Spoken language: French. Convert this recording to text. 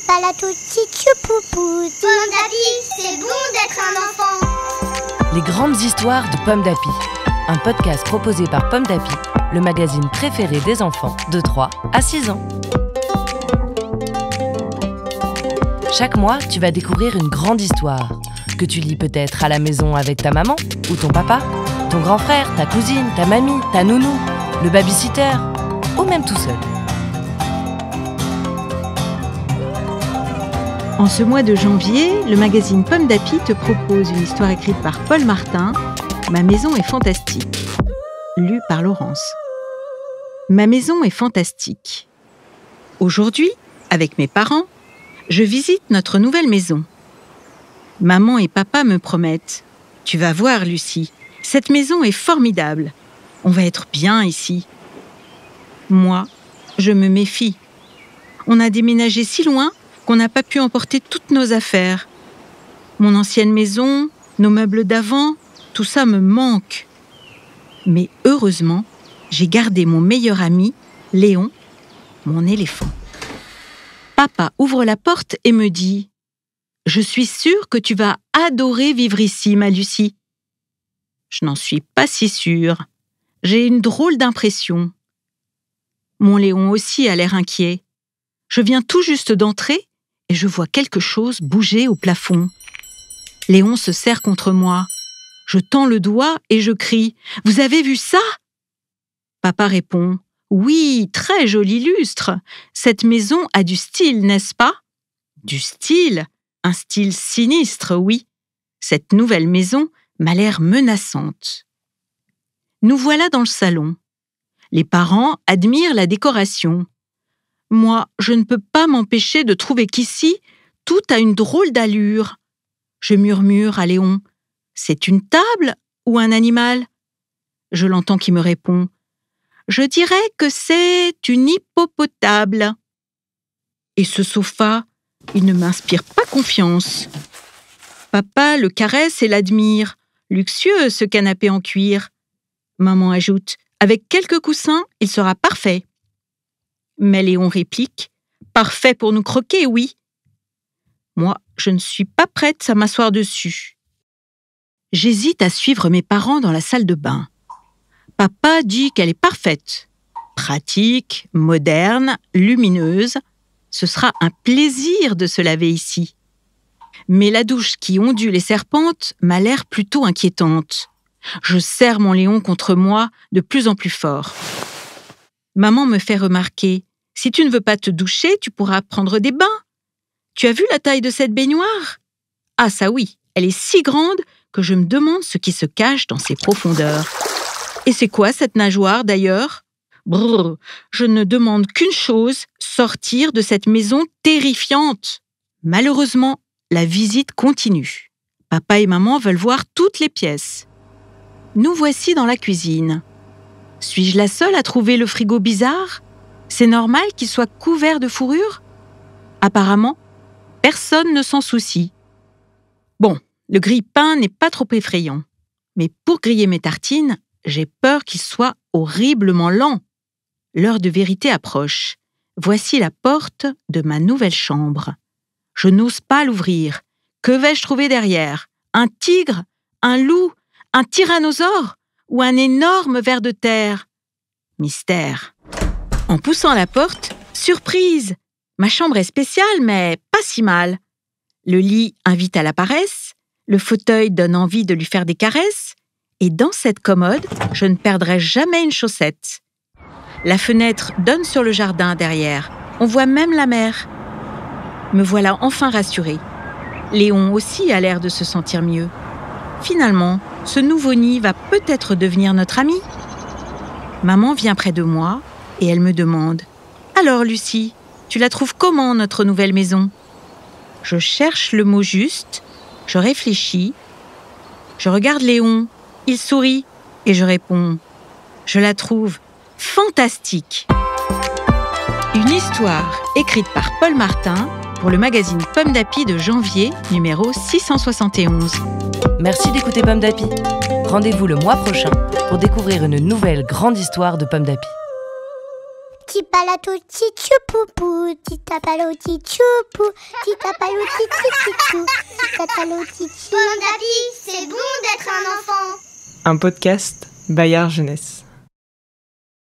Pomme d'Api, c'est bon d'être un enfant. Les grandes histoires de Pomme d'Api. Un podcast proposé par Pomme d'Api, le magazine préféré des enfants de 3 à 6 ans. Chaque mois, tu vas découvrir une grande histoire que tu lis peut-être à la maison avec ta maman ou ton papa, ton grand frère, ta cousine, ta mamie, ta nounou, le babysitter ou même tout seul. En ce mois de janvier, le magazine Pomme d'Api te propose une histoire écrite par Paul Martin, « Ma maison est fantastique », lue par Laurence. Ma maison est fantastique. Aujourd'hui, avec mes parents, je visite notre nouvelle maison. Maman et papa me promettent « Tu vas voir, Lucie, cette maison est formidable. On va être bien ici. » Moi, je me méfie. On a déménagé si loin qu'on n'a pas pu emporter toutes nos affaires. Mon ancienne maison, nos meubles d'avant, tout ça me manque. Mais heureusement, j'ai gardé mon meilleur ami, Léon, mon éléphant. Papa ouvre la porte et me dit « Je suis sûre que tu vas adorer vivre ici, ma Lucie. » Je n'en suis pas si sûre. J'ai une drôle d'impression. Mon Léon aussi a l'air inquiet. Je viens tout juste d'entrer et je vois quelque chose bouger au plafond. Léon se serre contre moi. Je tends le doigt et je crie « Vous avez vu ça ?» Papa répond « Oui, très joli lustre. Cette maison a du style, n'est-ce pas ?» Du style? Un style sinistre, oui. Cette nouvelle maison m'a l'air menaçante. Nous voilà dans le salon. Les parents admirent la décoration. Moi, je ne peux pas m'empêcher de trouver qu'ici, tout a une drôle d'allure. Je murmure à Léon « C'est une table ou un animal ?» Je l'entends qui me répond « Je dirais que c'est une hippopotame. » Et ce sofa, il ne m'inspire pas confiance. Papa le caresse et l'admire. Luxueux, ce canapé en cuir. Maman ajoute « Avec quelques coussins, il sera parfait. » Mais Léon réplique « Parfait pour nous croquer, oui. » Moi, je ne suis pas prête à m'asseoir dessus. J'hésite à suivre mes parents dans la salle de bain. Papa dit qu'elle est parfaite. Pratique, moderne, lumineuse. Ce sera un plaisir de se laver ici. Mais la douche qui ondule et serpente m'a l'air plutôt inquiétante. Je serre mon Léon contre moi de plus en plus fort. Maman me fait remarquer « Si tu ne veux pas te doucher, tu pourras prendre des bains. Tu as vu la taille de cette baignoire ? Ah ça oui, elle est si grande que je me demande ce qui se cache dans ses profondeurs. Et c'est quoi cette nageoire d'ailleurs ? Brrr, je ne demande qu'une chose, sortir de cette maison terrifiante. » Malheureusement, la visite continue. Papa et maman veulent voir toutes les pièces. Nous voici dans la cuisine. Suis-je la seule à trouver le frigo bizarre ? C'est normal qu'il soit couvert de fourrure ? Apparemment, personne ne s'en soucie. Bon, le grille-pain n'est pas trop effrayant. Mais pour griller mes tartines, j'ai peur qu'il soit horriblement lent. L'heure de vérité approche. Voici la porte de ma nouvelle chambre. Je n'ose pas l'ouvrir. Que vais-je trouver derrière ? Un tigre ? Un loup ? Un tyrannosaure ? Ou un énorme ver de terre ? Mystère. En poussant la porte, surprise ! Ma chambre est spéciale, mais pas si mal. Le lit invite à la paresse, le fauteuil donne envie de lui faire des caresses, et dans cette commode, je ne perdrai jamais une chaussette. La fenêtre donne sur le jardin derrière. On voit même la mer. Me voilà enfin rassurée. Léon aussi a l'air de se sentir mieux. Finalement, ce nouveau nid va peut-être devenir notre ami. Maman vient près de moi et elle me demande « Alors Lucie, tu la trouves comment notre nouvelle maison ?» Je cherche le mot juste, je réfléchis. Je regarde Léon, il sourit et je réponds « Je la trouve fantastique !» Une histoire écrite par Paul Martin pour le magazine Pomme d'Api de janvier, numéro 671. Merci d'écouter Pomme d'Api. Rendez-vous le mois prochain pour découvrir une nouvelle grande histoire de Pomme d'Api. Tipalato tichoupoupou, titapalo tichoupou, titapalo tichichichou, titapalo tichou. Pom d'Api, c'est bon d'être un enfant. Un podcast Bayard Jeunesse.